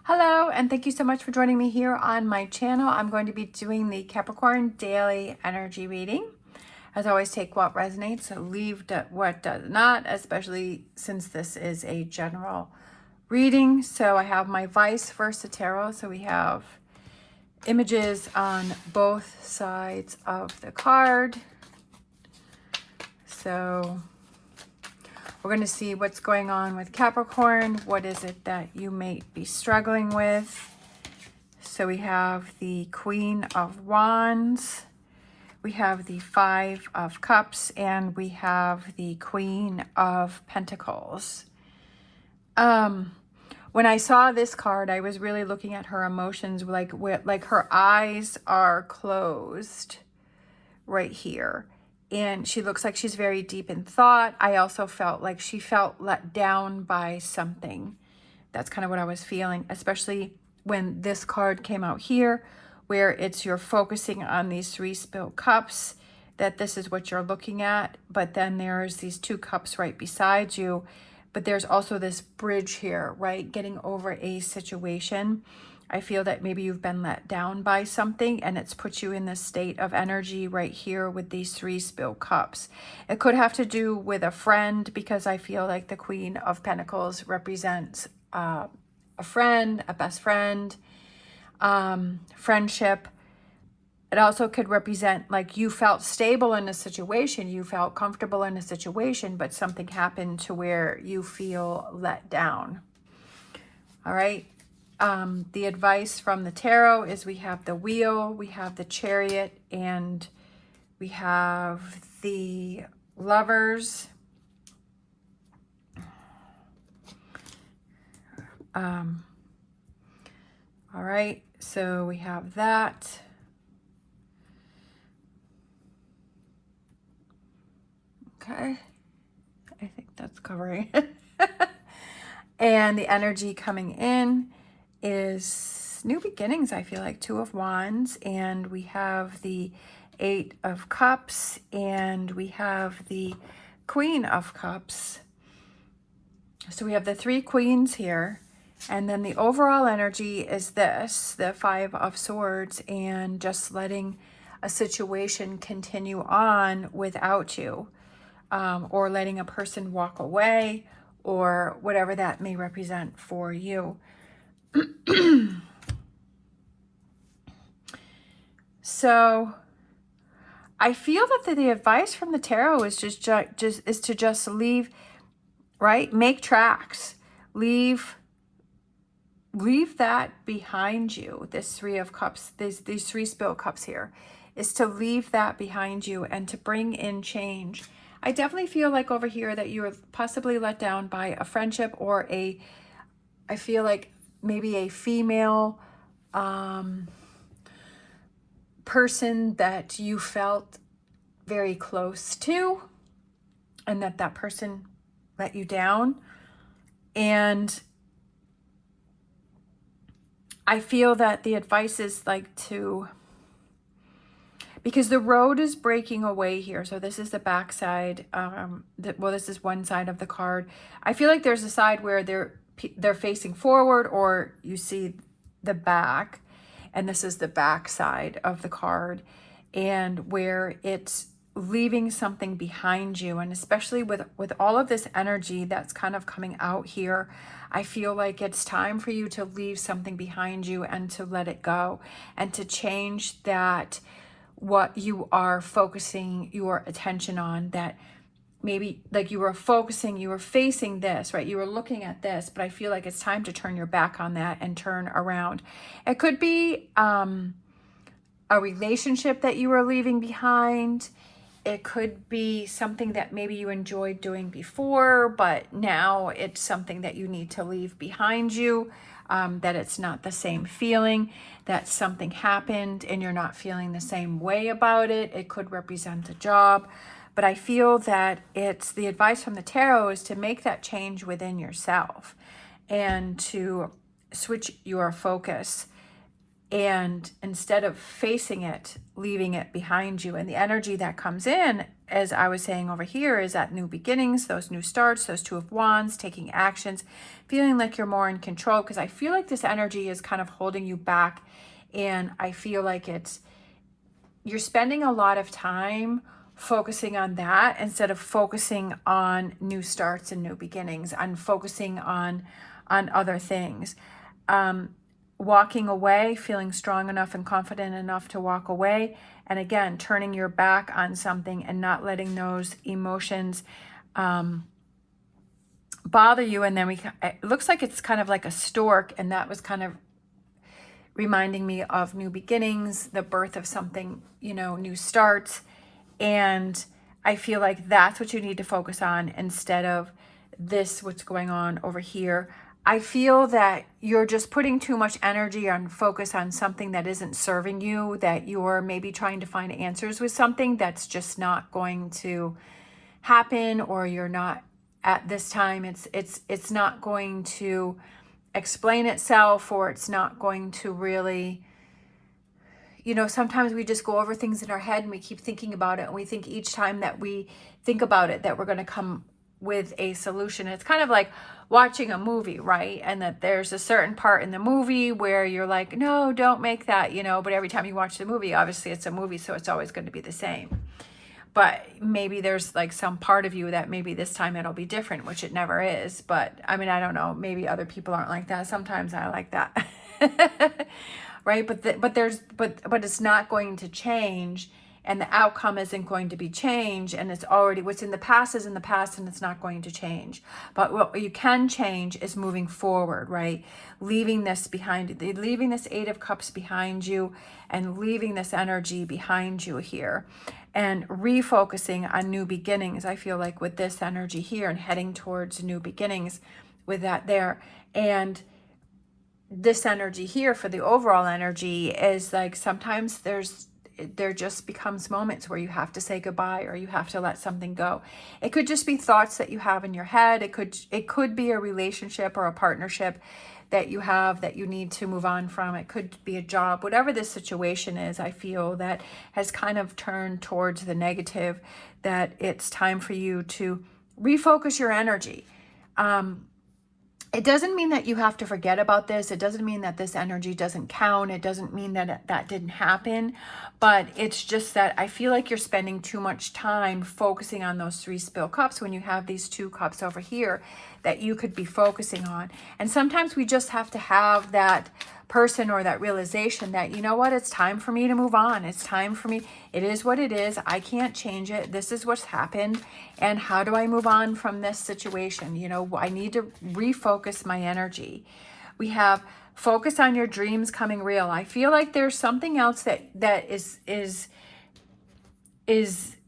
Hello, and thank you so much for joining me here on my channel. I'm going to be doing the Capricorn daily energy reading. As always, take what resonates, leave what does not, especially since this is a general reading. So I have my vice versa tarot. So we have images on both sides of the card. So we're going to see what's going on with Capricorn. What is it that you may be struggling with? So we have the Queen of Wands, we have the Five of Cups, and we have the Queen of Pentacles. When I saw this card, I was really looking at her emotions, like her eyes are closed right here. And she looks like she's very deep in thought. I also felt like she felt let down by something. That's kind of what I was feeling, especially when this card came out here, where you're focusing on these three spilled cups, that this is what you're looking at. But then there's these two cups right beside you. But there's also this bridge here, right? Getting over a situation. I feel that maybe you've been let down by something and it's put you in this state of energy right here with these three spilled cups. It could have to do with a friend, because I feel like the Queen of Pentacles represents a friend, a best friend, friendship. It also could represent like you felt stable in a situation, you felt comfortable in a situation, but something happened to where you feel let down. All right. The advice from the tarot is we have the Wheel, we have the Chariot, and we have the Lovers. All right, so we have that. Okay, I think that's covering it. And the energy coming in is new beginnings, I feel like. Two of Wands, and we have the Eight of Cups, and we have the Queen of Cups. So we have the three queens here, and then the overall energy is this, the Five of Swords, and just letting a situation continue on without you, or letting a person walk away, or whatever that may represent for you. So I feel that the advice from the tarot is to just leave, right? Make tracks. Leave that behind you. This Three of Cups, these three spilled cups here, is to leave that behind you and to bring in change. I definitely feel like over here that you were possibly let down by a friendship, or I feel like maybe a female person that you felt very close to, and that person let you down. And I feel that the advice is like because the road is breaking away here. So this is the back side. Well, this is one side of the card. I feel like there's a side where they're facing forward, or you see the back, and this is the back side of the card, and where it's leaving something behind you. And especially with all of this energy that's kind of coming out here, I feel like it's time for you to leave something behind you and to let it go, and to change that, what you are focusing your attention on. That maybe like you were facing this, right? You were looking at this, but I feel like it's time to turn your back on that and turn around. It could be a relationship that you were leaving behind. It could be something that maybe you enjoyed doing before, but now it's something that you need to leave behind you, that it's not the same feeling, that something happened and you're not feeling the same way about it. It could represent a job, but I feel that it's the advice from the tarot is to make that change within yourself and to switch your focus. And instead of facing it, leaving it behind you. And the energy that comes in, as I was saying over here, is that new beginnings, those new starts, those Two of Wands, taking actions, feeling like you're more in control. Because I feel like this energy is kind of holding you back. And I feel like you're spending a lot of time focusing on that instead of focusing on new starts and new beginnings, and focusing on other things. Walking away, feeling strong enough and confident enough to walk away. And again, turning your back on something and not letting those emotions bother you. And then it looks like it's kind of like a stork. And that was kind of reminding me of new beginnings, the birth of something, new starts. And I feel like that's what you need to focus on instead of what's going on over here. I feel that you're just putting too much energy on focus on something that isn't serving you, that you're maybe trying to find answers with something that's just not going to happen, or you're not at this time. It's not going to explain itself, or it's not going to really, sometimes we just go over things in our head and we keep thinking about it, and we think each time that we think about it that we're going to come with a solution. It's kind of like watching a movie, right? And that there's a certain part in the movie where you're like, no, don't make that, but every time you watch the movie, obviously it's a movie, so it's always going to be the same. But maybe there's like some part of you that maybe this time it'll be different, which it never is. But I mean, I don't know, maybe other people aren't like that. Sometimes I like that. Right? But it's not going to change, and the outcome isn't going to be changed, and it's already, what's in the past is in the past, and it's not going to change. But what you can change is moving forward, right? Leaving this behind, leaving this Eight of Cups behind you, and leaving this energy behind you here, and refocusing on new beginnings. I feel like with this energy here, and heading towards new beginnings with that there. And this energy here for the overall energy is like, sometimes there just becomes moments where you have to say goodbye, or you have to let something go. It could just be thoughts that you have in your head. It could be a relationship or a partnership that you have that you need to move on from. It could be a job. Whatever this situation is, I feel that has kind of turned towards the negative, that it's time for you to refocus your energy. It doesn't mean that you have to forget about this. It doesn't mean that this energy doesn't count. It doesn't mean that that didn't happen. But it's just that I feel like you're spending too much time focusing on those 3 spilled cups when you have these 2 cups over here that you could be focusing on. And sometimes we just have to have that person or that realization that, you know what, it's time for me to move on. It's time for me. It is what it is. I can't change it. This is what's happened. And how do I move on from this situation? I need to refocus my energy. We have focus on your dreams coming real. I feel like there's something else that is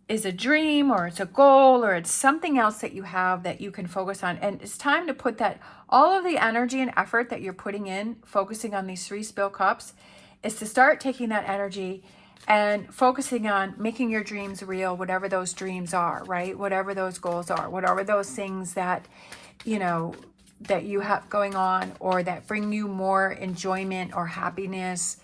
a dream, or it's a goal, or it's something else that you have that you can focus on. And it's time to put that, all of the energy and effort that you're putting in, focusing on these 3 spilled cups, is to start taking that energy and focusing on making your dreams real, whatever those dreams are, right? Whatever those goals are, whatever those things that, that you have going on, or that bring you more enjoyment or happiness,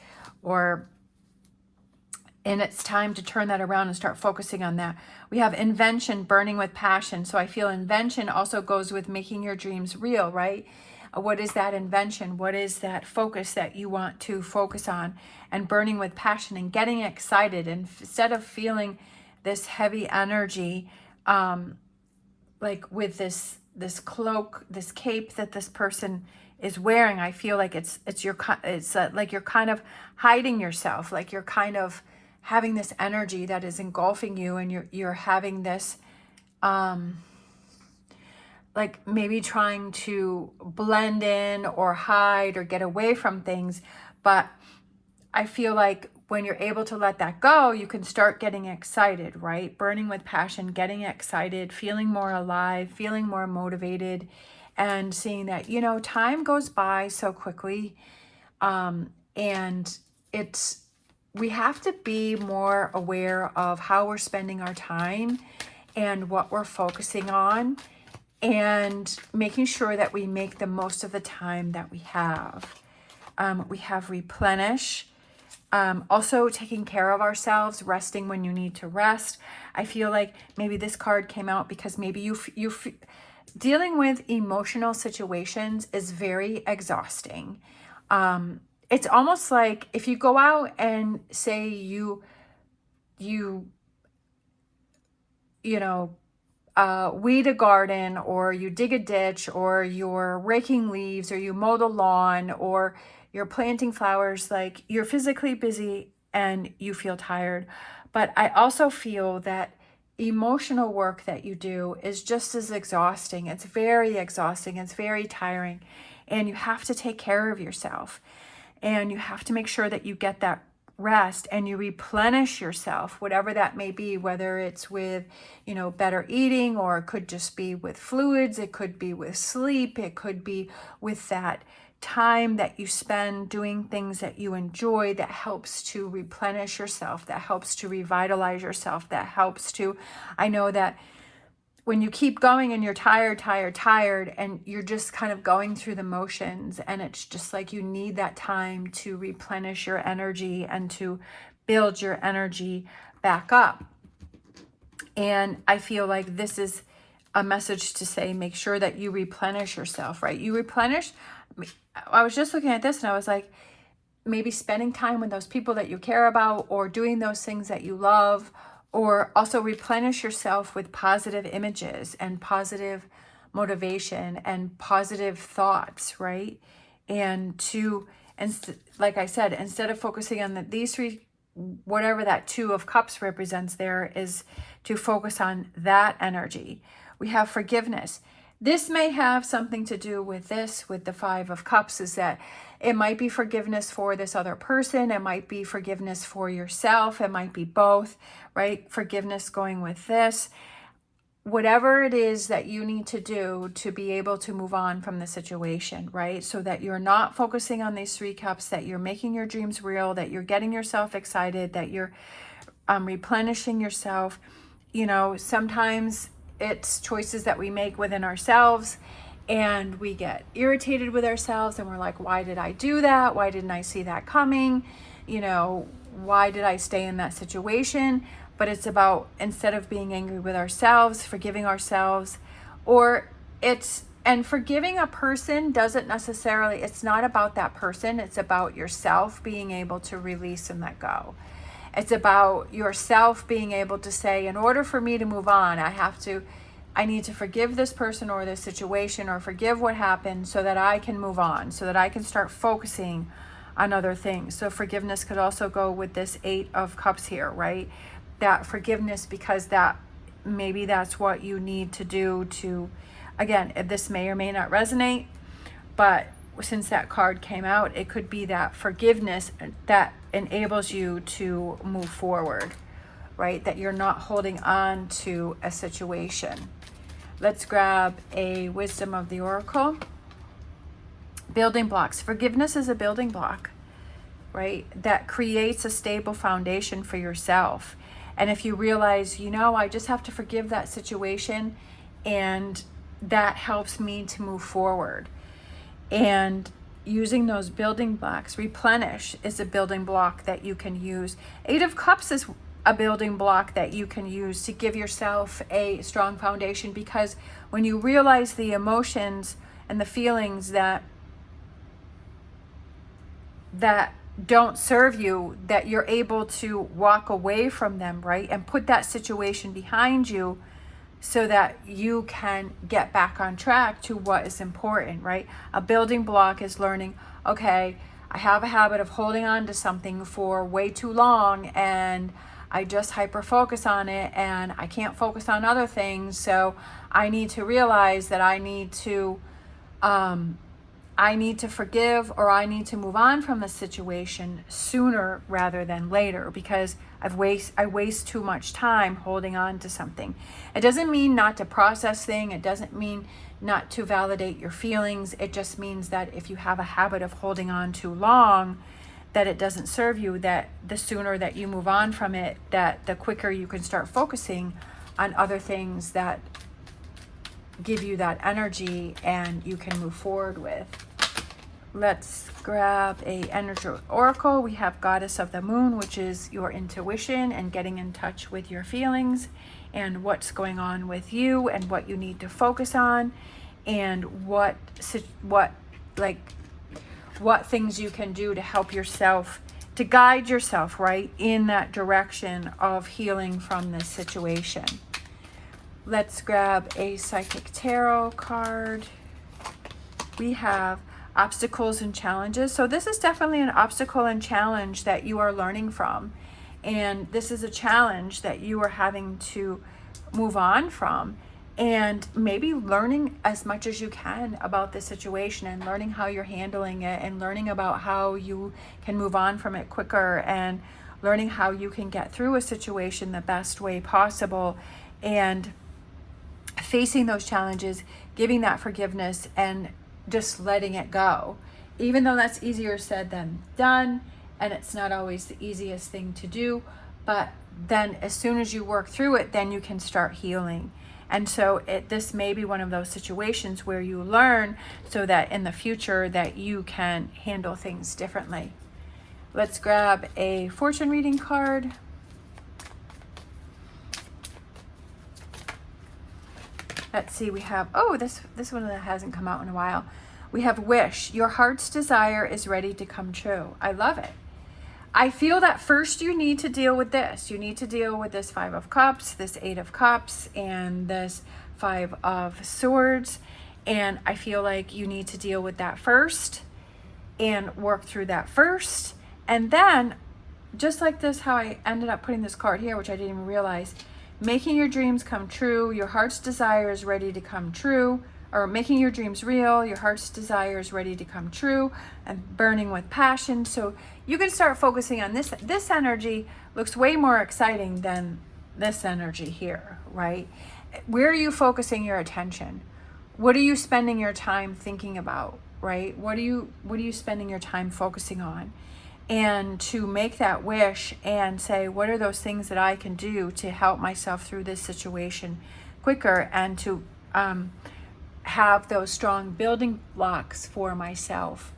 and it's time to turn that around and start focusing on that. We have invention, burning with passion. So I feel invention also goes with making your dreams real, right? What is that invention? What is that focus that you want to focus on? And burning with passion and getting excited. And instead of feeling this heavy energy, like with this cloak, this cape that this person is wearing, I feel like it's like you're kind of hiding yourself, like you're kind of having this energy that is engulfing you, and you're having this like maybe trying to blend in or hide or get away from things. But I feel like when you're able to let that go, you can start getting excited, right? Burning with passion, getting excited, feeling more alive, feeling more motivated, and seeing that, time goes by so quickly. And we have to be more aware of how we're spending our time and what we're focusing on, and making sure that we make the most of the time that we have. We have replenish. Also taking care of ourselves, resting when you need to rest. I feel like maybe this card came out because maybe dealing with emotional situations is very exhausting. It's almost like if you go out and say you know, weed a garden, or you dig a ditch, or you're raking leaves, or you mow the lawn, or you're planting flowers, like you're physically busy and you feel tired. But I also feel that emotional work that you do is just as exhausting. It's very exhausting. It's very tiring. And you have to take care of yourself. And you have to make sure that you get that rest and you replenish yourself, whatever that may be, whether it's with, better eating, or it could just be with fluids, it could be with sleep, it could be with that time that you spend doing things that you enjoy, that helps to replenish yourself, that helps to revitalize yourself, that helps to, I know that when you keep going and you're tired, and you're just kind of going through the motions, and it's just like you need that time to replenish your energy and to build your energy back up. And I feel like this is a message to say, make sure that you replenish yourself, right? You replenish. I was just looking at this and I was like, maybe spending time with those people that you care about, or doing those things that you love, or also replenish yourself with positive images and positive motivation and positive thoughts, right? And like I said, instead of focusing on these three, whatever that 2 of Cups represents, there is to focus on that energy. We have forgiveness. This may have something to do with this, with the 5 of Cups, is that it might be forgiveness for this other person. It might be forgiveness for yourself. It might be both, right? Forgiveness going with this. Whatever it is that you need to do to be able to move on from the situation, right? So that you're not focusing on these 3 cups, that you're making your dreams real, that you're getting yourself excited, that you're replenishing yourself. Sometimes it's choices that we make within ourselves, and we get irritated with ourselves, and we're like, why did I do that? Why didn't I see that coming? Why did I stay in that situation? But it's about, instead of being angry with ourselves, forgiving ourselves, and forgiving a person doesn't necessarily, it's not about that person. It's about yourself being able to release and let go. It's about yourself being able to say, in order for me to move on, I need to forgive this person or this situation, or forgive what happened, so that I can move on, so that I can start focusing on other things. So forgiveness could also go with this 8 of Cups here, right? That forgiveness, because maybe that's what you need to do to, again, this may or may not resonate, but since that card came out, it could be that forgiveness that enables you to move forward, right? That you're not holding on to a situation. Let's grab a wisdom of the oracle. Building blocks. Forgiveness is a building block, right? That creates a stable foundation for yourself. And if you realize, I just have to forgive that situation, and that helps me to move forward. And using those building blocks, replenish is a building block that you can use. 8 of Cups is a building block that you can use to give yourself a strong foundation, because when you realize the emotions and the feelings that don't serve you, that you're able to walk away from them, right? And put that situation behind you, so that you can get back on track to what is important, right? A building block is learning, okay, I have a habit of holding on to something for way too long, and I just hyper focus on it, and I can't focus on other things. So I need to realize that I need to forgive, or I need to move on from the situation sooner rather than later, because I waste too much time holding on to something. It doesn't mean not to process things. It doesn't mean not to validate your feelings. It just means that if you have a habit of holding on too long, that it doesn't serve you, that the sooner that you move on from it, that the quicker you can start focusing on other things that give you that energy and you can move forward with. Let's grab a energy oracle. We have Goddess of the Moon, which is your intuition and getting in touch with your feelings and what's going on with you and what you need to focus on, and what things you can do to help yourself, to guide yourself, right, in that direction of healing from this situation. Let's grab a Psychic Tarot card. We have obstacles and challenges. So this is definitely an obstacle and challenge that you are learning from. And this is a challenge that you are having to move on from, and maybe learning as much as you can about the situation and learning how you're handling it and learning about how you can move on from it quicker and learning how you can get through a situation the best way possible, and facing those challenges, giving that forgiveness and just letting it go. Even though that's easier said than done, and it's not always the easiest thing to do, but then as soon as you work through it, then you can start healing. And so this may be one of those situations where you learn so that in the future that you can handle things differently. Let's grab a fortune reading card. Let's see, we have, oh, this one that hasn't come out in a while. We have Wish. Your heart's desire is ready to come true. I love it. I feel that first you need to deal with this. You need to deal with this 5 of Cups, this 8 of Cups, and this 5 of Swords. And I feel like you need to deal with that first and work through that first. And then, just like this, how I ended up putting this card here, which I didn't even realize, making your dreams come true, your heart's desire is ready to come true, or making your dreams real, your heart's desire is ready to come true, and burning with passion. So you can start focusing on this. This energy looks way more exciting than this energy here, right? Where are you focusing your attention? What are you spending your time thinking about, right? What are you spending your time focusing on? And to make that wish and say, what are those things that I can do to help myself through this situation quicker, and to have those strong building blocks for myself,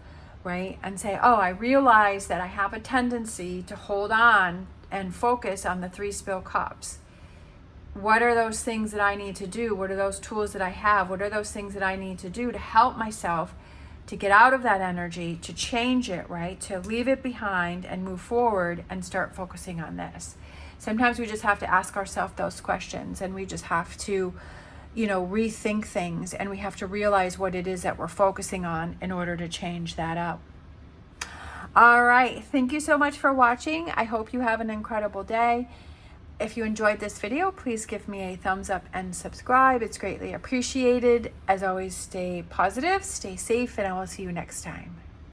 right? And say, oh, I realize that I have a tendency to hold on and focus on the 3 spilled cups. What are those things that I need to do? What are those tools that I have? What are those things that I need to do to help myself to get out of that energy, to change it, right? To leave it behind and move forward and start focusing on this. Sometimes we just have to ask ourselves those questions, and we just have to, rethink things, and we have to realize what it is that we're focusing on in order to change that up. All right. Thank you so much for watching. I hope you have an incredible day. If you enjoyed this video, please give me a thumbs up and subscribe. It's greatly appreciated. As always, stay positive, stay safe, and I will see you next time.